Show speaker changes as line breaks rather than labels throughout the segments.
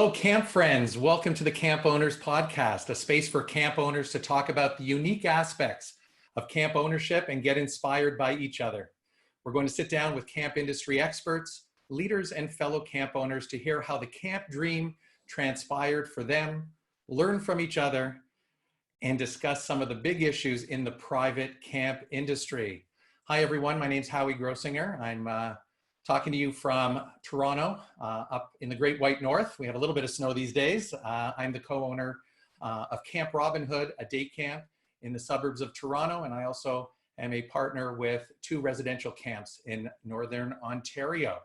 Hello, camp friends. Welcome to the Camp Owners Podcast, a space for camp owners to talk about the unique aspects of camp ownership and get inspired by each other. We're going to sit down with camp industry experts, leaders, and fellow camp owners to hear how the camp dream transpired for them, learn from each other, and discuss some of the big issues in the private camp industry. Hi, everyone. My name's Howie Grossinger. I'm talking to you from Toronto, up in the Great White North. We have a little bit of snow these days. I'm the co-owner of Camp Robin Hood, a day camp in the suburbs of Toronto, and I also am a partner with 2 residential camps in Northern Ontario.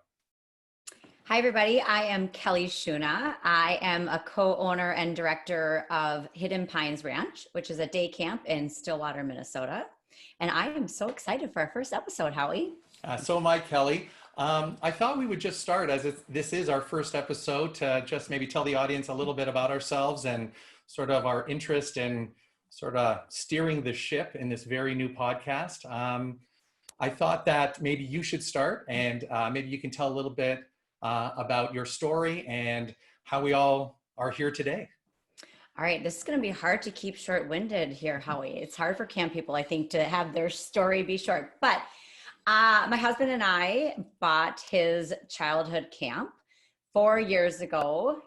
Hi, everybody. I am Kelly Schuna. I am a co-owner and director of Hidden Pines Ranch, which is a day camp in Stillwater, Minnesota. And I am so excited for our first episode, Howie.
So am I, Kelly. I thought we would just start, as this is our first episode, to just maybe tell the audience a little bit about ourselves and sort of our interest in sort of steering the ship in this very new podcast. I thought that maybe you should start, and maybe you can tell a little bit about your story and how we all are here today.
All right, this is going to be hard to keep short-winded here, Howie. It's hard for camp people, I think, to have their story be short, but my husband and I bought his childhood camp 4 years ago,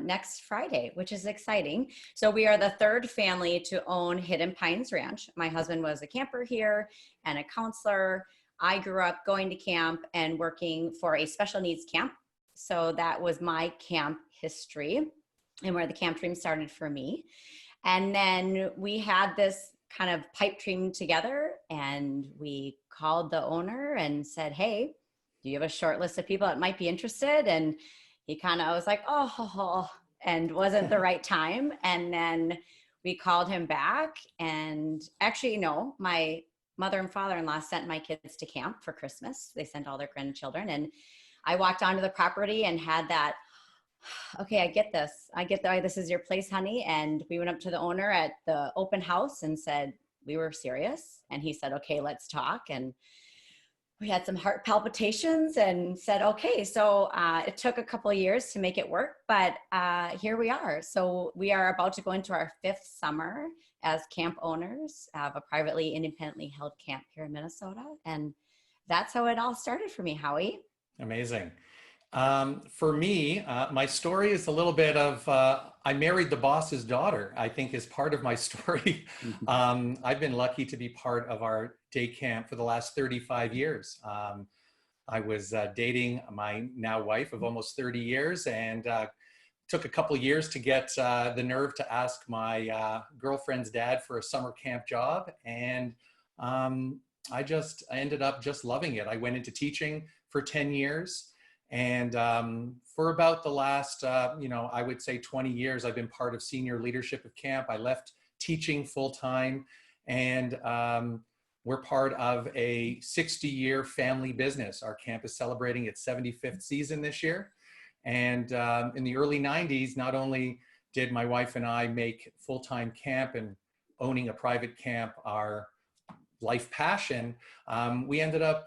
next Friday, which is exciting. So we are the 3rd family to own Hidden Pines Ranch. My husband was a camper here and a counselor. I grew up going to camp and working for a special needs camp. So that was my camp history and where the camp dream started for me. And then we had this kind of pipe dream together, and we called the owner and said, hey, do you have a short list of people that might be interested? And he kind of was like, oh, and wasn't the right time. And then we called him back, and actually, no, my mother and father-in-law sent my kids to camp for Christmas. They sent all their grandchildren, and I walked onto the property and had that, okay, I get this. This is your place, honey. And we went up to the owner at the open house and said, we were serious. And he said, okay, let's talk. And we had some heart palpitations and said, okay. So it took a couple of years to make it work, but here we are. So we are about to go into our 5th summer as camp owners of a privately, independently held camp here in Minnesota. And that's how it all started for me, Howie.
Amazing. For me, my story is a little bit of, I married the boss's daughter, I think is part of my story. I've been lucky to be part of our day camp for the last 35 years. I was dating my now wife of almost 30 years, and took a couple years to get the nerve to ask my girlfriend's dad for a summer camp job. And I ended up just loving it. I went into teaching for 10 years. And for about the last, I would say 20 years, I've been part of senior leadership of camp. I left teaching full time, and we're part of a 60-year family business. Our camp is celebrating its 75th season this year. And in the early 90s, not only did my wife and I make full-time camp and owning a private camp our life passion, we ended up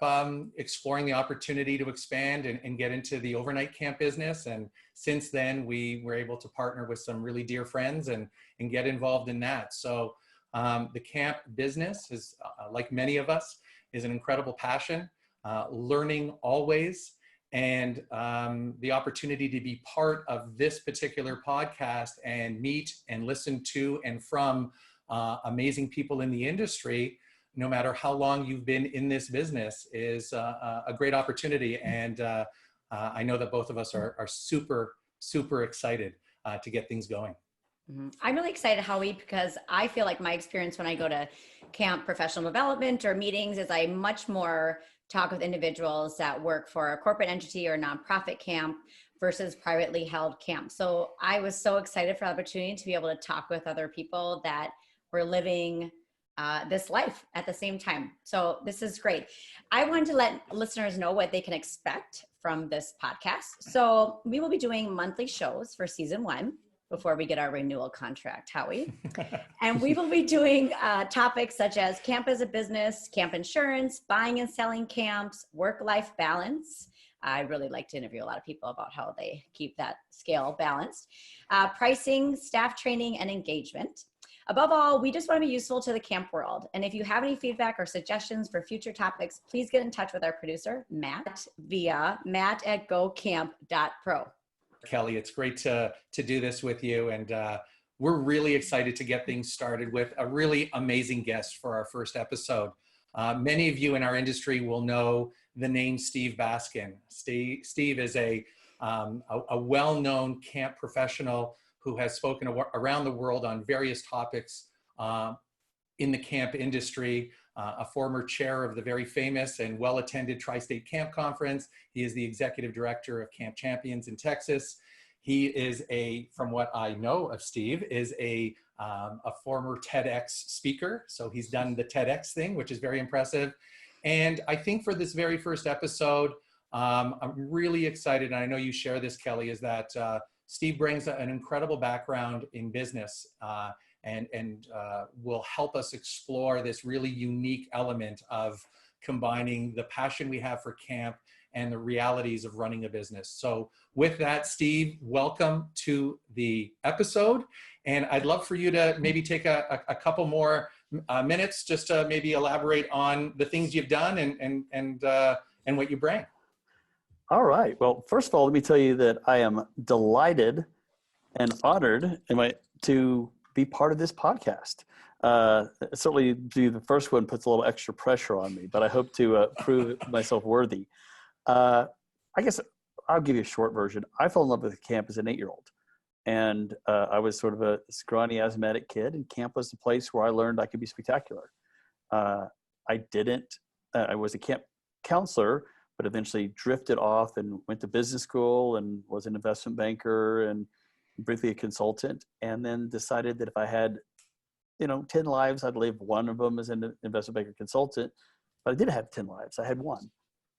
exploring the opportunity to expand and get into the overnight camp business. And since then, we were able to partner with some really dear friends and get involved in that. So the camp business is, like many of us, is an incredible passion, learning always. And the opportunity to be part of this particular podcast and meet and listen to and from amazing people in the industry, no matter how long you've been in this business, is a great opportunity. And I know that both of us are super, super excited to get things going.
I'm really excited, Howie, because I feel like my experience when I go to camp professional development or meetings is I much more talk with individuals that work for a corporate entity or nonprofit camp versus privately held camp. So I was so excited for the opportunity to be able to talk with other people that were living this life at the same time. So this is great. I wanted to let listeners know what they can expect from this podcast. So we will be doing monthly shows for season 1. before we get our renewal contract, Howie. And we will be doing topics such as camp as a business, camp insurance, buying and selling camps, work-life balance. I really like to interview a lot of people about how they keep that scale balanced. Pricing, staff training, and engagement. Above all, we just want to be useful to the camp world. And if you have any feedback or suggestions for future topics, please get in touch with our producer, Matt, via matt@gocamp.pro.
Kelly, it's great to do this with you. And we're really excited to get things started with a really amazing guest for our first episode. Many of you in our industry will know the name Steve Baskin. Steve is a well-known camp professional who has spoken around the world on various topics in the camp industry, a former chair of the very famous and well-attended Tri-State Camp Conference. He is the executive director of Camp Champions in Texas. He is from what I know of Steve, is a former TEDx speaker. So he's done the TEDx thing, which is very impressive. And I think for this very first episode, I'm really excited, and I know you share this, Kelly, is that Steve brings an incredible background in business and will help us explore this really unique element of combining the passion we have for camp and the realities of running a business. So with that, Steve, welcome to the episode. And I'd love for you to maybe take a couple more minutes just to maybe elaborate on the things you've done and what you bring.
All right. Well, first of all, let me tell you that I am delighted and honored to be part of this podcast. Certainly the first one puts a little extra pressure on me, but I hope to prove myself worthy. I guess I'll give you a short version. I fell in love with camp as an 8-year-old. And I was sort of a scrawny, asthmatic kid, and camp was the place where I learned I could be spectacular. I was a camp counselor, but eventually drifted off and went to business school and was an investment banker and briefly a consultant, and then decided that if I had, 10 lives, I'd live one of them as an investment banker consultant. But I didn't have 10 lives. I had one.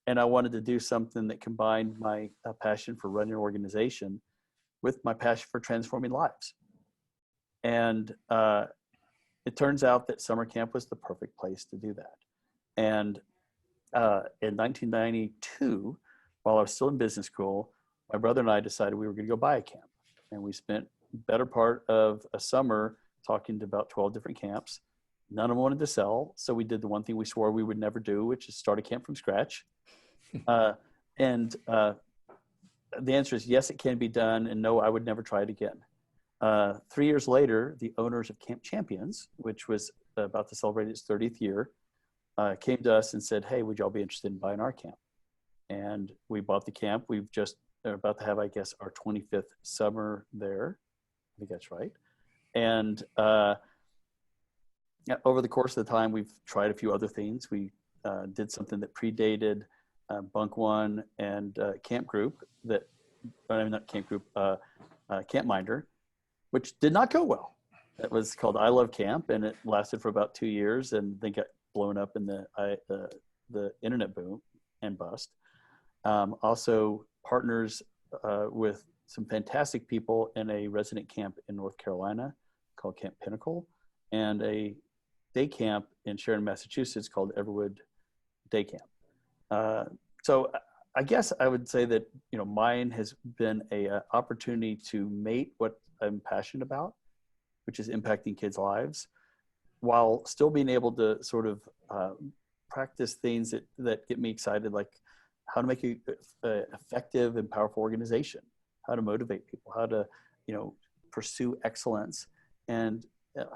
And I wanted to do something that combined my passion for running an organization with my passion for transforming lives. And it turns out that summer camp was the perfect place to do that. And in 1992, while I was still in business school, my brother and I decided we were going to go buy a camp. And we spent the better part of a summer talking to about 12 different camps. None of them wanted to sell. So we did the one thing we swore we would never do, which is start a camp from scratch. And the answer is yes, it can be done. And no, I would never try it again. 3 years later, the owners of Camp Champions, which was about to celebrate its 30th year, came to us and said, hey, would y'all be interested in buying our camp? And we bought the camp. We've just are about to have, I guess, our 25th summer there. I think that's right. And over the course of the time, we've tried a few other things. We did something that predated Bunk One and Camp Group, Camp Minder, which did not go well. It was called I Love Camp, and it lasted for about 2 years, and then got blown up in the internet boom and bust. Also partners with some fantastic people in a resident camp in North Carolina called Camp Pinnacle, and a day camp in Sharon, Massachusetts called Everwood Day Camp. So I guess I would say that, mine has been a opportunity to mate what I'm passionate about, which is impacting kids' lives, while still being able to sort of practice things that get me excited, like how to make a effective and powerful organization, how to motivate people, how to, pursue excellence, and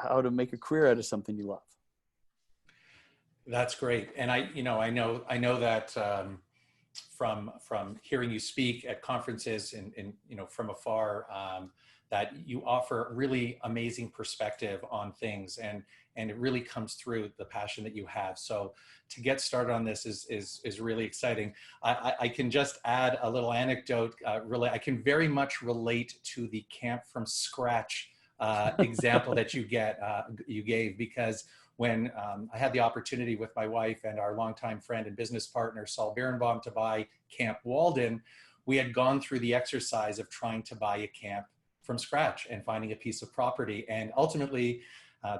how to make a career out of something you love.
That's great. And I know that from hearing you speak at conferences and from afar, that you offer really amazing perspective on things, and it really comes through the passion that you have. So to get started on this is really exciting. I can just add a little anecdote. I can very much relate to the camp from scratch example that you gave, because when I had the opportunity with my wife and our longtime friend and business partner, Saul Birnbaum, to buy Camp Walden, we had gone through the exercise of trying to buy a camp from scratch and finding a piece of property. And ultimately,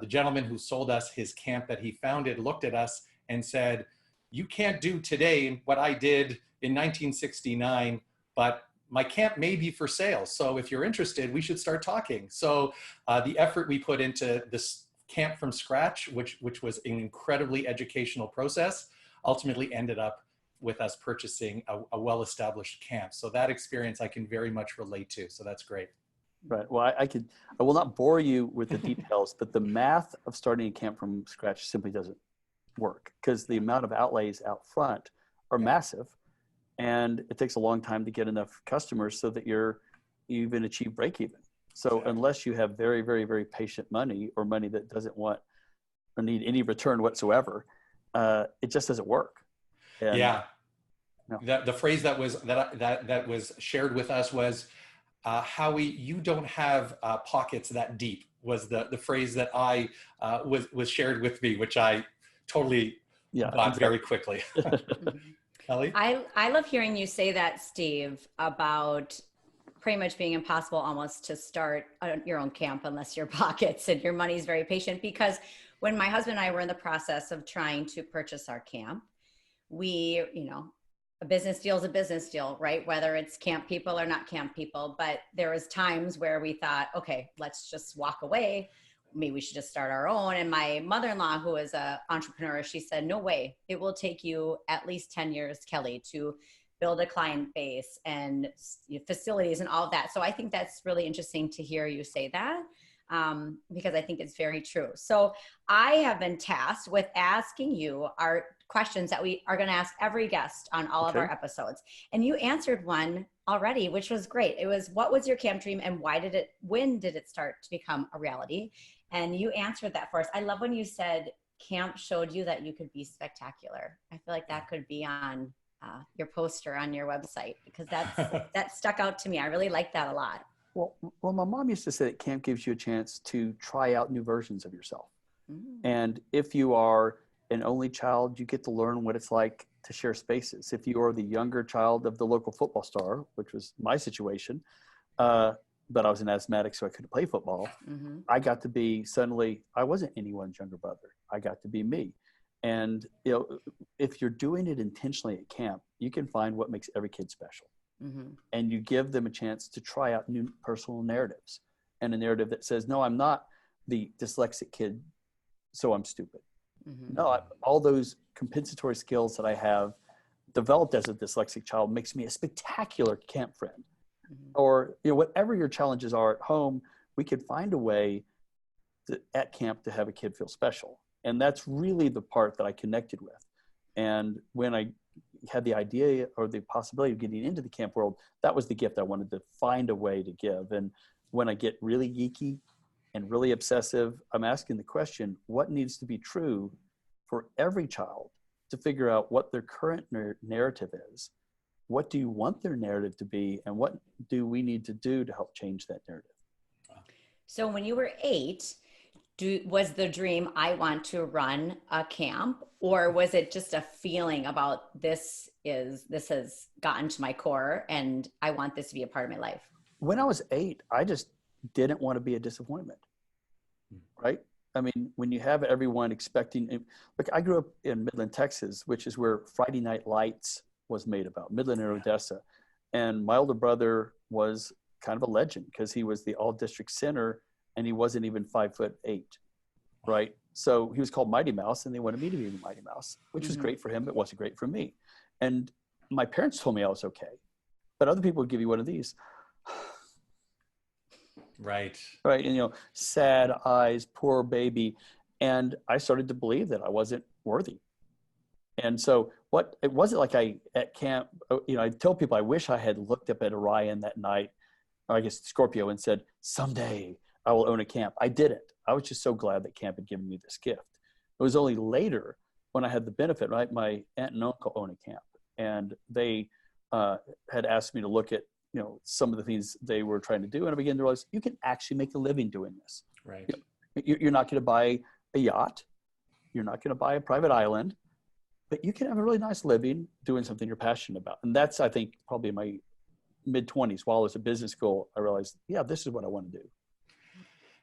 the gentleman who sold us his camp that he founded looked at us and said, you can't do today what I did in 1969, but my camp may be for sale. So if you're interested, we should start talking. So the effort we put into this camp from scratch, which was an incredibly educational process, ultimately ended up with us purchasing a well-established camp. So that experience I can very much relate to. So that's great.
Right. Well, I will not bore you with the details, but the math of starting a camp from scratch simply doesn't work because the amount of outlays out front are massive, and it takes a long time to get enough customers so that you even achieve break even. So unless you have very, very, very patient money or money that doesn't want or need any return whatsoever, it just doesn't work. And,
yeah.
No.
The phrase that was shared with us was, Howie, you don't have pockets that deep, was the phrase that was shared with me, which I totally got very quickly. Ellie?
I love hearing you say that, Steve, about pretty much being impossible almost to start your own camp unless your pockets and your money is very patient. Because when my husband and I were in the process of trying to purchase our camp, we, a business deal is a business deal, right? Whether it's camp people or not camp people. But there was times where we thought, okay, let's just walk away. Maybe we should just start our own. And my mother-in-law, who is an entrepreneur, she said, no way. It will take you at least 10 years, Kelly, to build a client base and facilities and all of that. So I think that's really interesting to hear you say that. Because I think it's very true. So I have been tasked with asking you our questions that we are going to ask every guest on all of our episodes. And you answered one already, which was great. It was, what was your camp dream and when did it start to become a reality? And you answered that for us. I love when you said camp showed you that you could be spectacular. I feel like that could be on your poster on your website, because that stuck out to me. I really like that a lot.
Well, my mom used to say that camp gives you a chance to try out new versions of yourself. And if you are an only child, you get to learn what it's like to share spaces. If you are the younger child of the local football star, which was my situation, but I was an asthmatic, so I couldn't play football. I got to be suddenly, I wasn't anyone's younger brother. I got to be me. And if you're doing it intentionally at camp, you can find what makes every kid special. And you give them a chance to try out new personal narratives, and a narrative that says, no, I'm not the dyslexic kid, so I'm stupid. No, all those compensatory skills that I have developed as a dyslexic child makes me a spectacular camp friend. Or whatever your challenges are at home, we could find a way at camp to have a kid feel special. And that's really the part that I connected with. And when I had the idea or the possibility of getting into the camp world, that was the gift I wanted to find a way to give. And when I get really geeky and really obsessive, I'm asking the question, what needs to be true for every child to figure out what their current narrative is? What do you want their narrative to be? And what do we need to do to help change that narrative?
So when you were 8, was the dream, I want to run a camp, or was it just a feeling about this has gotten to my core and I want this to be a part of my life?
When I was 8, I just didn't want to be a disappointment, right? I mean, when you have everyone expecting, look, I grew up in Midland, Texas, which is where Friday Night Lights was made about, Midland and Odessa. And my older brother was kind of a legend because he was the all-district center and he wasn't even 5'8", right? So he was called Mighty Mouse, and they wanted me to be the Mighty Mouse, which was great for him, but wasn't great for me. And my parents told me I was okay, but other people would give you one of these.
Right.
Right. And, sad eyes, poor baby. And I started to believe that I wasn't worthy. And so it wasn't like at camp, I tell people I wish I had looked up at Orion that night, or I guess Scorpio, and said, someday I will own a camp. I didn't. I was just so glad that camp had given me this gift. It was only later when I had the benefit, right? My aunt and uncle own a camp, and they had asked me to look at, some of the things they were trying to do. And I began to realize you can actually make a living doing this.
Right.
You're not going to buy a yacht. You're not going to buy a private island, but you can have a really nice living doing something you're passionate about. And that's, I think, probably mid-20s while I was at business school, I realized, yeah, this is what I want to do.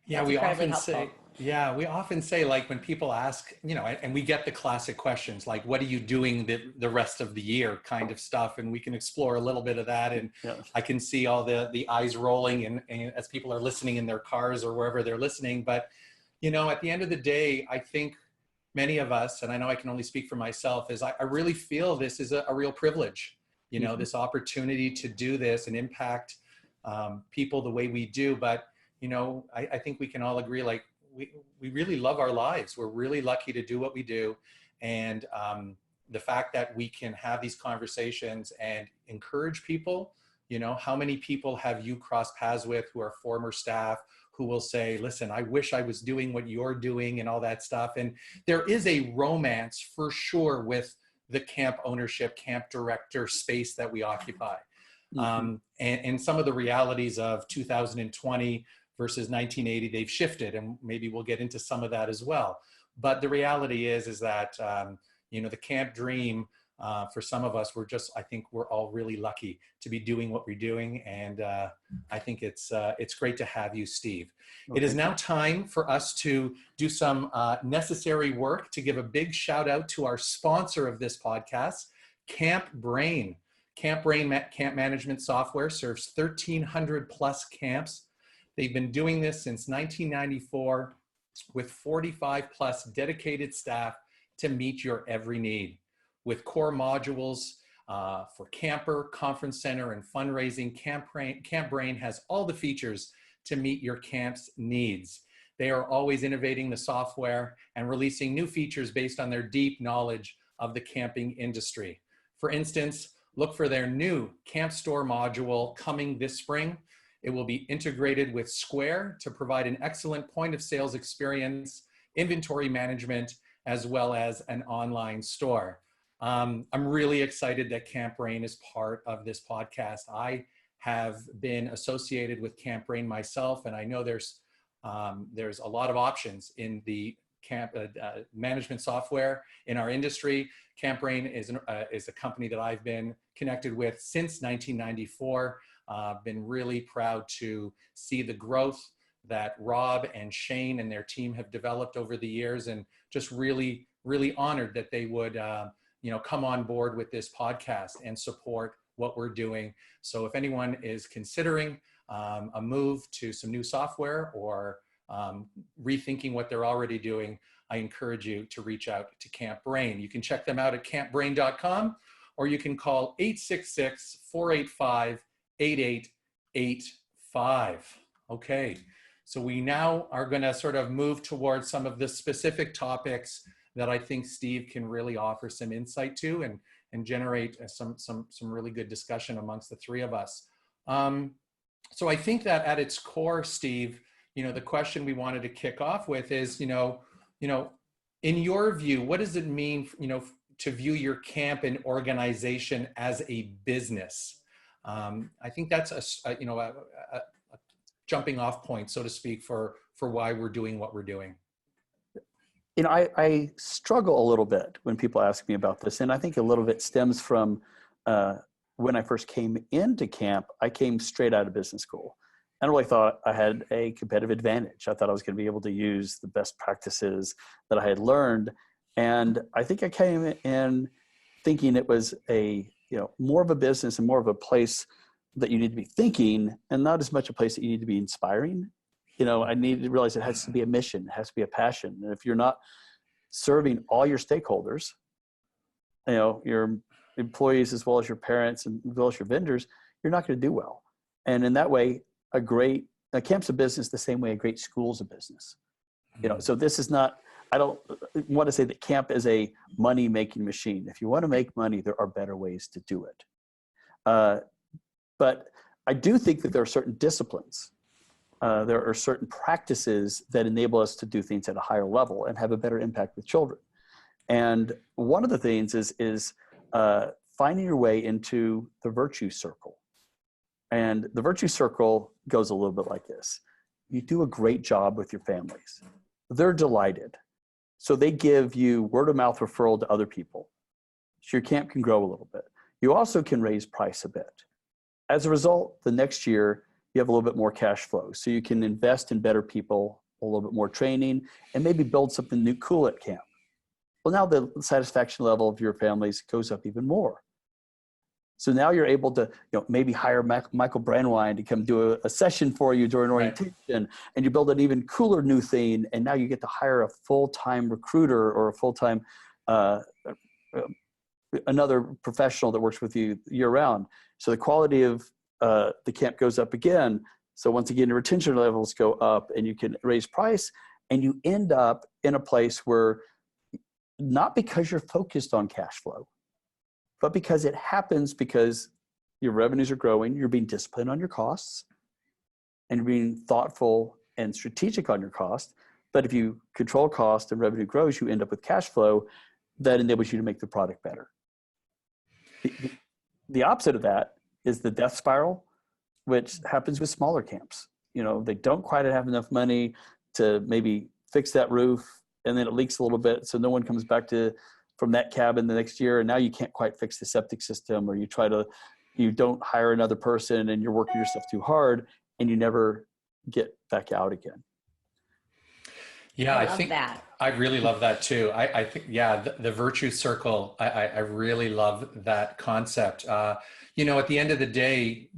Yeah,
That's
we
incredibly
often
helpful.
we often say, like, when people ask, and we get the classic questions like, what are you doing the rest of the year, kind of stuff. And we can explore a little bit of that. And
Yeah.
I can see all the eyes rolling and as people are listening in their cars or wherever they're listening. But, at the end of the day, I think many of us, and I know I can only speak for myself, is I really feel this is a real privilege, this opportunity to do this and impact people the way we do. But I think we can all agree, like, we really love our lives. We're really lucky to do what we do. And the fact that we can have these conversations and encourage people, how many people have you crossed paths with who are former staff who will say, listen, I wish I was doing what you're doing and all that stuff. And there is a romance for sure with the camp ownership, camp director space that we occupy. And some of the realities of 2020 versus 1980, they've shifted, and maybe we'll get into some of that as well. But the reality is that, the camp dream, for some of us, I think we're all really lucky to be doing what we're doing. And I think it's great to have you, Steve. Okay. It is now time for us to do some necessary work to give a big shout out to our sponsor of this podcast, Camp Brain. Camp Brain camp management software serves 1,300 plus camps. They've been doing this since 1994 with 45 plus dedicated staff to meet your every need. With core modules for camper, conference center, and fundraising, Camp Brain has all the features to meet your camp's needs. They are always innovating the software and releasing new features based on their deep knowledge of the camping industry. For instance, look for their new Camp Store module coming this spring. It will be integrated with Square to provide an excellent point of sales experience, inventory management, as well as an online store. I'm really excited that Camp Brain is part of this podcast. I have been associated with Camp Brain myself, and I know there's a lot of options in the camp management software in our industry. Camp Brain is a company that I've been connected with since 1994. Been really proud to see the growth that Rob and Shane and their team have developed over the years, and just really, really honored that they would come on board with this podcast and support what we're doing. So if anyone is considering a move to some new software or rethinking what they're already doing, I encourage you to reach out to Camp Brain. You can check them out at campbrain.com, or you can call 866-485-8885. Okay, so we now are going to sort of move towards some of the specific topics that I think Steve can really offer some insight to and generate some really good discussion amongst the three of us. So I think that at its core, Steve, the question we wanted to kick off with is, in your view, what does it mean, to view your camp and organization as a business? I think that's a jumping off point, so to speak, for why we're doing what we're doing.
I struggle a little bit when people ask me about this, and I think a little bit stems from when I first came into camp. I came straight out of business school. I really thought I had a competitive advantage. I thought I was going to be able to use the best practices that I had learned. And I think I came in thinking it was more of a business and more of a place that you need to be thinking, and not as much a place that you need to be inspiring. I needed to realize it has to be a mission, it has to be a passion. And if you're not serving all your stakeholders, your employees as well as your parents and as well as your vendors, you're not going to do well. And in that way, a camp's a business the same way a great school's a business. So this is not, I don't want to say that camp is a money-making machine. If you want to make money, there are better ways to do it. But I do think that there are certain disciplines. There are certain practices that enable us to do things at a higher level and have a better impact with children. And one of the things is finding your way into the virtue circle. And the virtue circle goes a little bit like this. You do a great job with your families. They're delighted. So they give you word of mouth referral to other people. So your camp can grow a little bit. You also can raise price a bit. as a result, the next year, you have a little bit more cash flow. So you can invest in better people, a little bit more training, and maybe build something new cool at camp. Well, now the satisfaction level of your families goes up even more. So now you're able to, maybe hire Michael Brandwine to come do a session for you during orientation, and you build an even cooler new thing. And now you get to hire a full-time recruiter or a full-time, another professional that works with you year round. So the quality of the camp goes up again. So once again, your retention levels go up and you can raise price, and you end up in a place where, not because you're focused on cash flow, but because it happens because your revenues are growing, you're being disciplined on your costs, and you're being thoughtful and strategic on your cost. But if you control cost and revenue grows, you end up with cash flow that enables you to make the product better. The opposite of that is the death spiral, which happens with smaller camps. They don't quite have enough money to maybe fix that roof, and then it leaks a little bit, so no one comes back from that cabin the next year, and now you can't quite fix the septic system, or you don't hire another person, and you're working yourself too hard, and you never get back out again.
Yeah,
I think that.
I really love that too. I think, the virtue circle, I really love that concept. At the end of the day,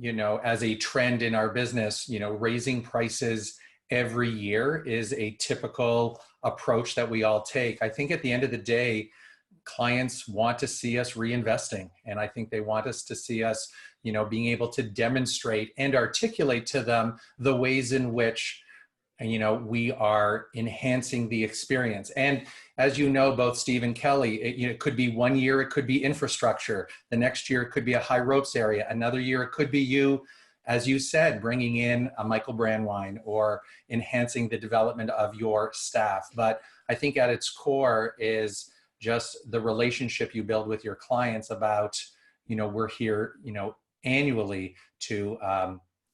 as a trend in our business, raising prices every year is a typical approach that we all take. I think at the end of the day, clients want to see us reinvesting. And I think they want us to see us, being able to demonstrate and articulate to them the ways in which, we are enhancing the experience. And as you know, both Steve and Kelly, it could be one year, it could be infrastructure. The next year, it could be a high ropes area. Another year, it could be you, as you said, bringing in a Michael Brandwine or enhancing the development of your staff. But I think at its core is just the relationship you build with your clients about, we're here, annually to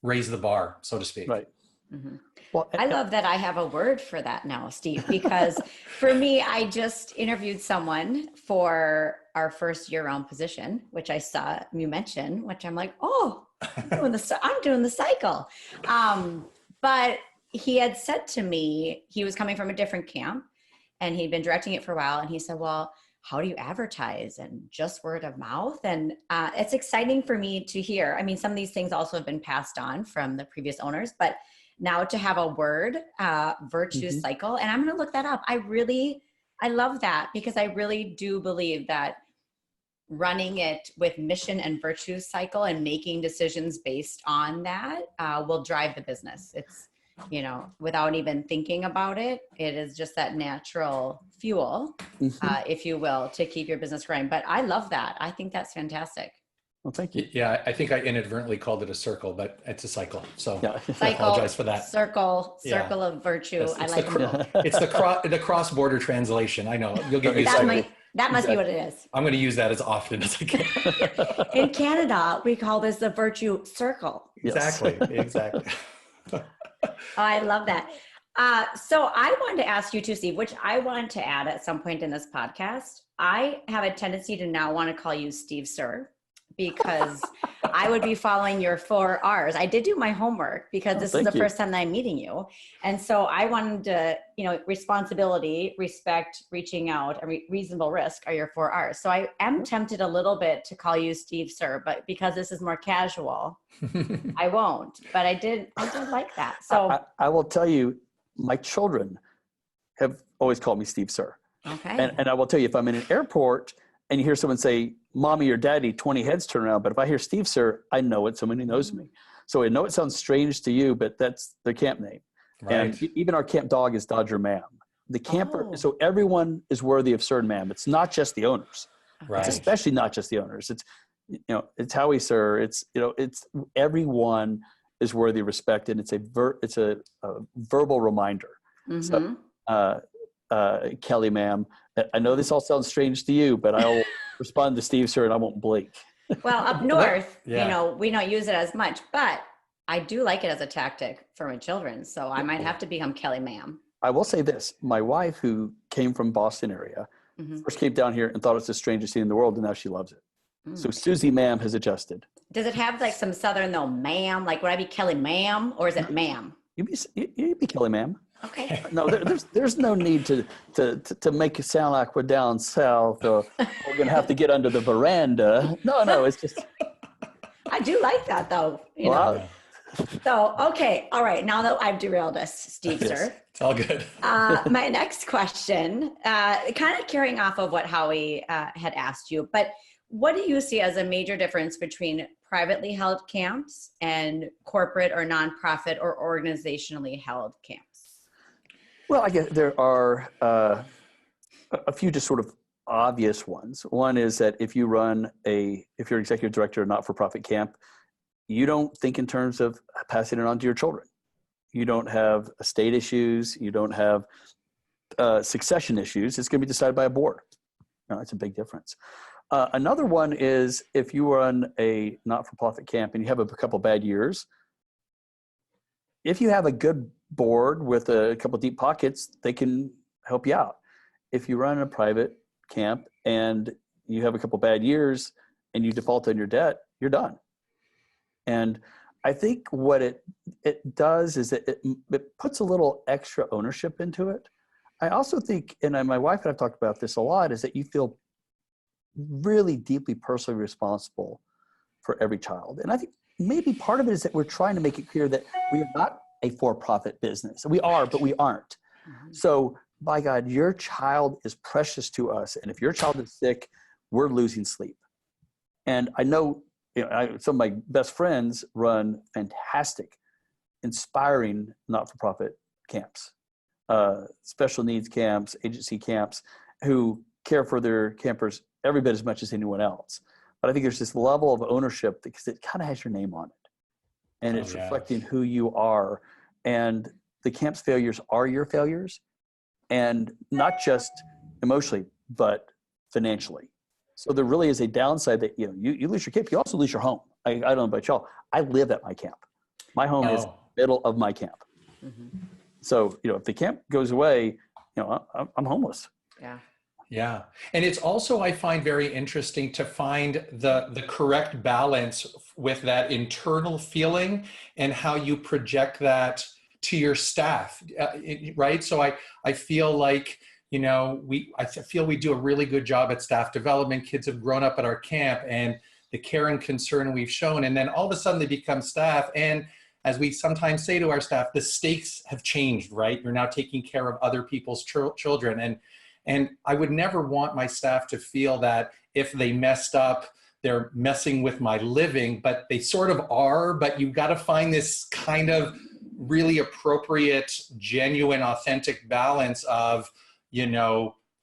raise the bar, so to speak.
Right.
Mm-hmm.
Well,
I love that I have a word for that now, Steve, because for me, I just interviewed someone for our first year-round position, which I saw you mention, which I'm like, oh, I'm doing the cycle. But he had said to me, he was coming from a different camp and he'd been directing it for a while. And he said, well, how do you advertise? And just word of mouth. And it's exciting for me to hear. I mean, some of these things also have been passed on from the previous owners, but now to have a word, virtue cycle, and I'm going to look that up. I love that, because I really do believe that running it with mission and virtue cycle and making decisions based on that will drive the business. It's, without even thinking about it, it is just that natural fuel, if you will, to keep your business growing. But I love that. I think that's fantastic.
Well, thank you.
Yeah, I think I inadvertently called it a circle, but it's a cycle. So
Cycle,
I apologize for that.
Circle of virtue.
It's the cross-border translation. I know. You'll get used to it.
That must be what it is.
I'm going to use that as often as I can.
In Canada, we call this the virtue circle.
Exactly.
Oh, I love that. So I wanted to ask you too, Steve, which I wanted to add at some point in this podcast. I have a tendency to now want to call you Steve Sir, because I would be following your 4 R's. I did do my homework, because this is the first time that I'm meeting you. And so I wanted to, responsibility, respect, reaching out, and reasonable risk are your 4 R's. So I am tempted a little bit to call you Steve Sir, but because this is more casual, I won't. But I did like that. So
I will tell you, my children have always called me Steve Sir.
Okay.
And I will tell you, if I'm in an airport and you hear someone say, Mommy or Daddy, 20 heads turn around. But if I hear Steve Sir, I know it's someone who knows me. So I know it sounds strange to you, but that's their camp name. Right. And even our camp dog is Dodger Ma'am. The camper, so everyone is worthy of Sir and Ma'am. It's not just the owners. Right. It's especially not just the owners. It's, it's Howie Sir. It's, it's everyone is worthy of respect, and it's a verbal reminder. So, Kelly Ma'am, I know this all sounds strange to you, but I'll respond to Steve Sir and I won't blink.
Well, up north, we don't use it as much, but I do like it as a tactic for my children. So I might have to become Kelly Ma'am.
I will say this. My wife, who came from Boston area, first came down here and thought it's the strangest thing in the world, and now she loves it. So Susie Ma'am has adjusted.
Does it have like some Southern though, ma'am? Like would I be Kelly ma'am or is it ma'am?
You'd be Kelly, ma'am.
Okay.
No, there's no need to make it sound like we're down south or we're gonna have to get under the veranda. No, it's just.
I do like that though, you know.
Well,
So, okay. All right. Now that I've derailed us, Steve,
Yes.
sir.
It's all good.
My next question, kind of carrying off of what Howie had asked you, but what do you see as a major difference between privately held camps and corporate or nonprofit or organizationally held camps?
well, I guess there are a few just sort of obvious ones. One is that if you're executive director of a not-for-profit camp, you don't think in terms of passing it on to your children. You don't have estate issues. You don't have succession issues. It's going to be decided by a board. That's a big difference. Another one is if you run a not-for-profit camp and you have a couple bad years, if you have a good board with a couple deep pockets, they can help you out. If you run a private camp and you have a couple bad years and you default on your debt, you're done. And I think what it does is it puts a little extra ownership into it. I also think, and my wife and I've talked about this a lot, is that you feel really deeply personally responsible for every child. And I think maybe part of it is that we're trying to make it clear that we are not a for-profit business. We are, but we aren't.
Mm-hmm.
So by God, your child is precious to us. And if your child is sick, we're losing sleep. And I know, some of my best friends run fantastic, inspiring not-for-profit camps, special needs camps, agency camps, who care for their campers every bit as much as anyone else. But I think there's this level of ownership because it kind of has your name on it. And it's reflecting who you are. And the camp's failures are your failures. And not just emotionally, but financially. So there really is a downside that, you lose your camp, you also lose your home. I don't know about y'all. I live at my camp. My home is middle of my camp.
Mm-hmm.
So, if the camp goes away, I'm homeless.
Yeah.
Yeah. And it's also, I find very interesting to find the correct balance with that internal feeling and how you project that to your staff, right? So I feel like, I feel we do a really good job at staff development. Kids have grown up at our camp and the care and concern we've shown. And then all of a sudden they become staff. And as we sometimes say to our staff, the stakes have changed, right? You're now taking care of other people's children. And I would never want my staff to feel that if they messed up, they're messing with my living, but they sort of are. But you've got to find this kind of really appropriate, genuine, authentic balance of,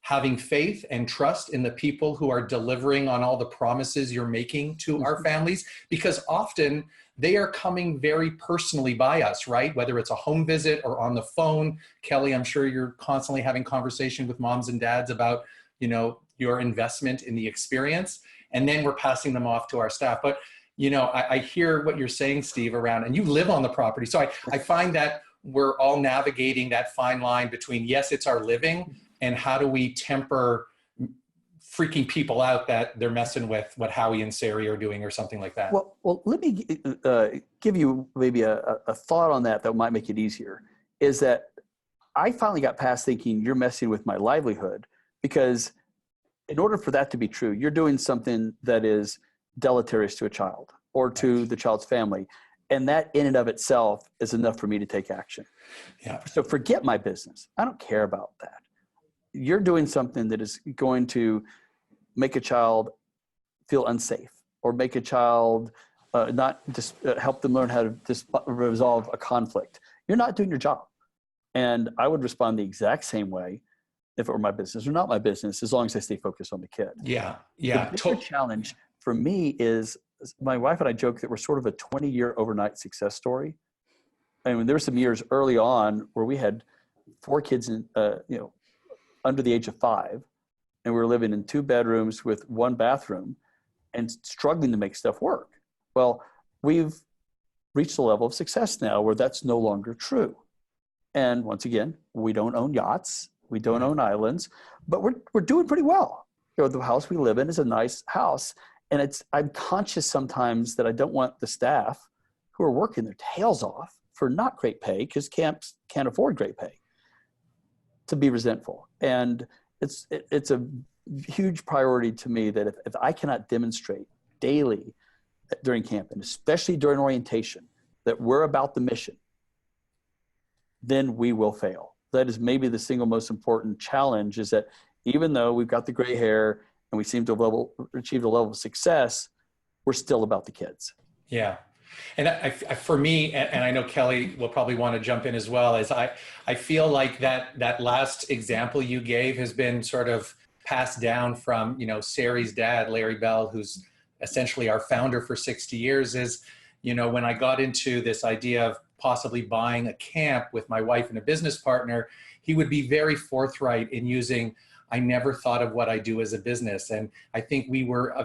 having faith and trust in the people who are delivering on all the promises you're making to our families, because often they are coming very personally by us, right? Whether it's a home visit or on the phone. Kelly, I'm sure you're constantly having conversation with moms and dads about, your investment in the experience. And then we're passing them off to our staff. But, I hear what you're saying, Steve, around, and you live on the property. So I find that we're all navigating that fine line between, yes, it's our living, and how do we temper freaking people out that they're messing with what Howie and Sari are doing or something like that.
Well, let me give you maybe a thought on that might make it easier, is that I finally got past thinking you're messing with my livelihood, because in order for that to be true, you're doing something that is deleterious to a child or to the child's family. And that in and of itself is enough for me to take action.
Yeah.
So forget my business. I don't care about that. You're doing something that is going to make a child feel unsafe, or make a child not just help them learn how to resolve a conflict. You're not doing your job. And I would respond the exact same way if it were my business or not my business, as long as I stay focused on the kid.
Yeah. Yeah.
The bigger challenge for me is, my wife and I joke that we're sort of a 20-year overnight success story. I mean, there were some years early on where we had 4 kids in, under the age of 5, and we were living in 2 bedrooms with 1 bathroom and struggling to make stuff work. Well, we've reached a level of success now where that's no longer true. And once again, we don't own yachts, we don't own islands, but we're doing pretty well. The house we live in is a nice house, I'm conscious sometimes that I don't want the staff who are working their tails off for not great pay, because camps can't afford great pay, to be resentful. And it's a huge priority to me that if I cannot demonstrate daily during camp, and especially during orientation, that we're about the mission, then we will fail. That is maybe the single most important challenge, is that even though we've got the gray hair and we seem to have achieved a level of success, we're still about the kids.
Yeah. And for me, and I know Kelly will probably want to jump in as well, is I feel like that last example you gave has been sort of passed down from, Sari's dad, Larry Bell, who's essentially our founder for 60 years, is, when I got into this idea of possibly buying a camp with my wife and a business partner, he would be very forthright in using, I never thought of what I do as a business. And I think we were,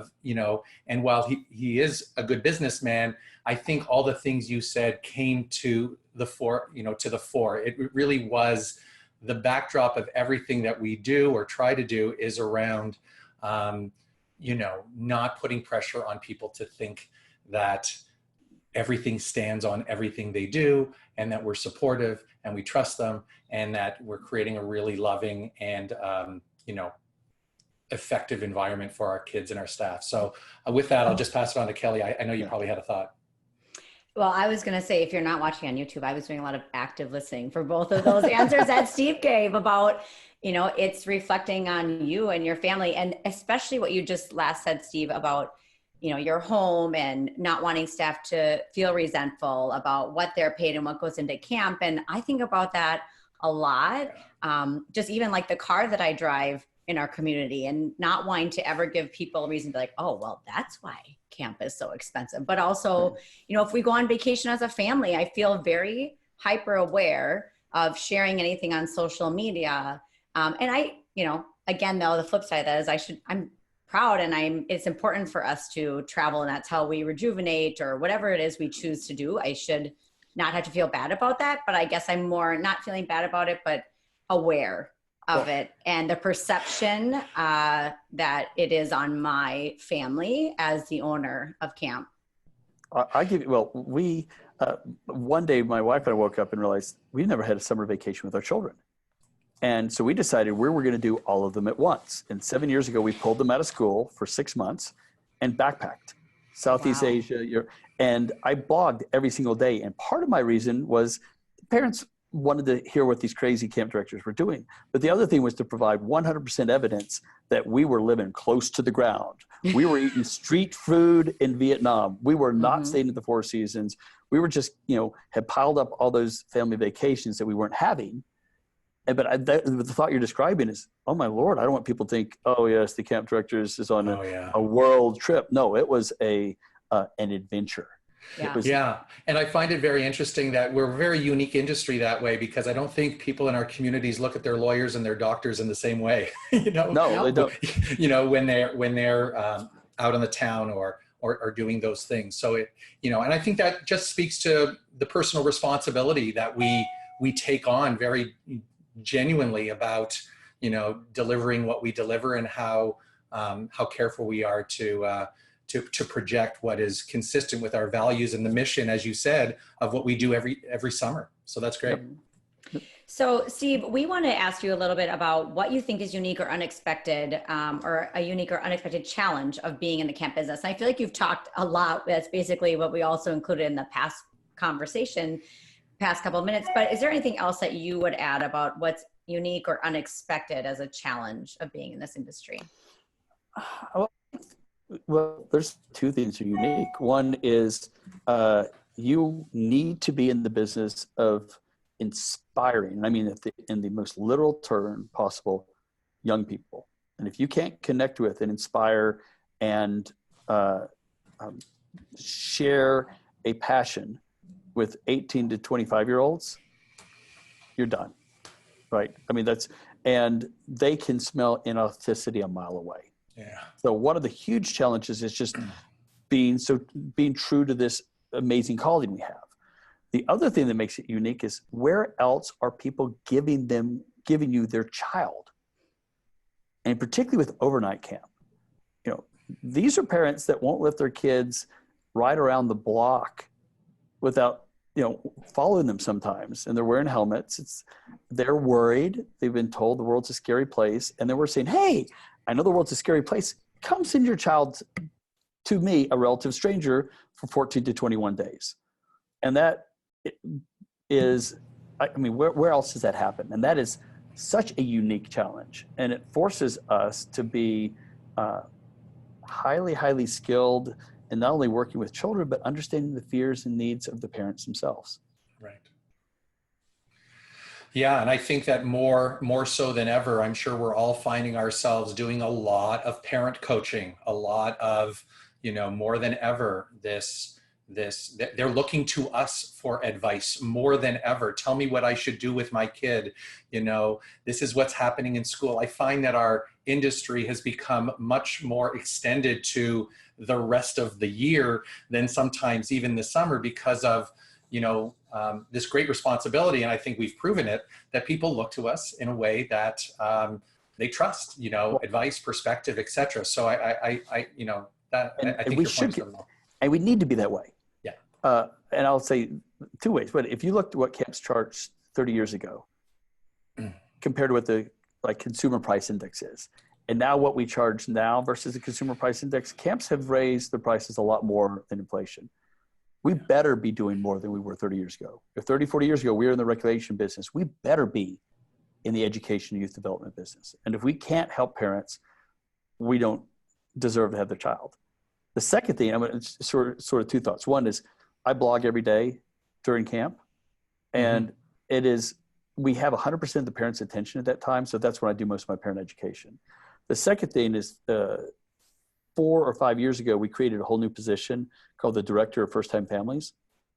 and while he is a good businessman, I think all the things you said came to the fore, It really was the backdrop of everything that we do or try to do is around, not putting pressure on people to think that everything stands on everything they do, and that we're supportive and we trust them, and that we're creating a really loving and, effective environment for our kids and our staff. So with that, I'll just pass it on to Kelly. I know you probably had a thought.
Well, I was going to say, if you're not watching on YouTube, I was doing a lot of active listening for both of those answers that Steve gave about, it's reflecting on you and your family, and especially what you just last said, Steve, about, your home and not wanting staff to feel resentful about what they're paid and what goes into camp. And I think about that a lot. Just even like the car that I drive in our community, and not wanting to ever give people a reason to be like, oh, well, that's why camp is so expensive. But also, if we go on vacation as a family, I feel very hyper aware of sharing anything on social media. And I, again, though, the flip side of that is I'm proud, and it's important for us to travel, and that's how we rejuvenate, or whatever it is we choose to do. I should not have to feel bad about that, but I guess I'm more not feeling bad about it, but aware of it, and the perception that it is on my family as the owner of camp.
One day my wife and I woke up and realized we never had a summer vacation with our children. And so we decided we were going to do all of them at once. And 7 years ago, we pulled them out of school for 6 months and backpacked Southeast Asia, Europe. And I blogged every single day. And part of my reason was parents wanted to hear what these crazy camp directors were doing. But the other thing was to provide 100% evidence that we were living close to the ground. We were eating street food in Vietnam. We were not staying at the Four Seasons. We were just, had piled up all those family vacations that we weren't having. But the thought you're describing is, oh my Lord, I don't want people to think, oh yes, the camp directors is on a world trip. No, it was an adventure.
Yeah.
And I find it very interesting that we're a very unique industry that way, because I don't think people in our communities look at their lawyers and their doctors in the same way.
No, they don't.
When they're out on the town or doing those things. So and I think that just speaks to the personal responsibility that we take on very genuinely about, delivering what we deliver, and how careful we are to project what is consistent with our values and the mission, as you said, of what we do every summer. So that's great.
So Steve, we want to ask you a little bit about what you think is unique or unexpected, or a unique or unexpected challenge of being in the camp business. And I feel like you've talked a lot. That's basically what we also included in the past couple of minutes. But is there anything else that you would add about what's unique or unexpected as a challenge of being in this industry?
Well, there's two things that are unique. One is you need to be in the business of inspiring. I mean, in the most literal term possible, young people. And if you can't connect with and inspire and share a passion with 18 to 25-year-olds, you're done, right? I mean, and they can smell inauthenticity a mile away.
Yeah.
So one of the huge challenges is just being true to this amazing calling we have. The other thing that makes it unique is, where else are people giving you their child? And particularly with overnight camp, these are parents that won't let their kids ride around the block without, following them sometimes. And they're wearing helmets. They're worried. They've been told the world's a scary place. And then we're saying, hey, I know the world's a scary place. Come send your child to me, a relative stranger, for 14 to 21 days. And that is, where else does that happen? And that is such a unique challenge. And it forces us to be highly, highly skilled in not only working with children, but understanding the fears and needs of the parents themselves.
Right. Yeah, and I think that more so than ever, I'm sure we're all finding ourselves doing a lot of parent coaching, a lot of, more than ever, they're looking to us for advice more than ever. Tell me what I should do with my kid. This is what's happening in school. I find that our industry has become much more extended to the rest of the year than sometimes even the summer because of, this great responsibility. And I think we've proven it, that people look to us in a way that they trust, advice, perspective, etc. So I think your point's really well.
And we need to be that way.
Yeah.
And I'll say two ways, but if you looked at what camps charged 30 years ago compared to what the consumer price index is, and now what we charge now versus the consumer price index, camps have raised the prices a lot more than inflation. We better be doing more than we were 30 years ago. If 30, 40 years ago, we were in the recreation business, we better be in the education and youth development business. And if we can't help parents, we don't deserve to have their child. The second thing, it's sort of two thoughts. One is I blog every day during camp, and we have 100% of the parents' attention at that time. So that's when I do most of my parent education. The second thing is 4 or 5 years ago, we created a whole new position called the Director of First-Time Families.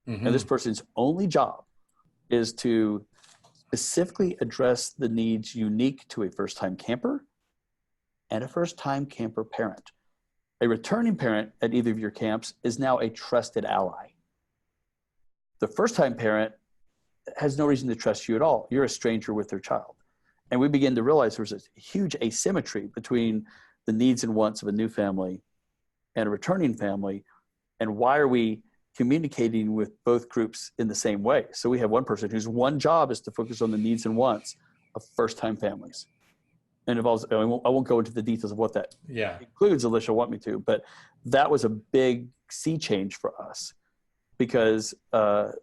And this person's only job is to specifically address the needs unique to a first-time camper and a first-time camper parent. A returning parent at either of your camps is now a trusted ally. The first-time parent has no reason to trust you at all. You're a stranger with their child. And we begin to realize there's a huge asymmetry between the needs and wants of a new family and a returning family. And why are we communicating with both groups in the same way? So we have one person whose one job is to focus on the needs and wants of first-time families. And involves, I won't go into the details of what that includes unless you'll want me to, but that was a big sea change for us because, the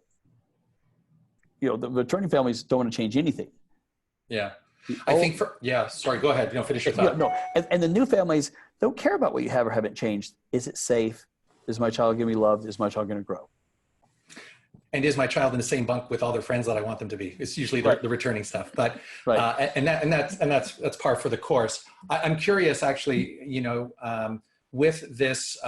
returning families don't want to change anything.
Yeah. Sorry, go ahead. Finish your thought.
And the new families don't care about what you have or haven't changed. Is it safe? Is my child going to be loved? Is my child going to grow?
And is my child in the same bunk with all their friends that I want them to be? It's usually the returning stuff, but that's par for the course. I'm curious, actually, with this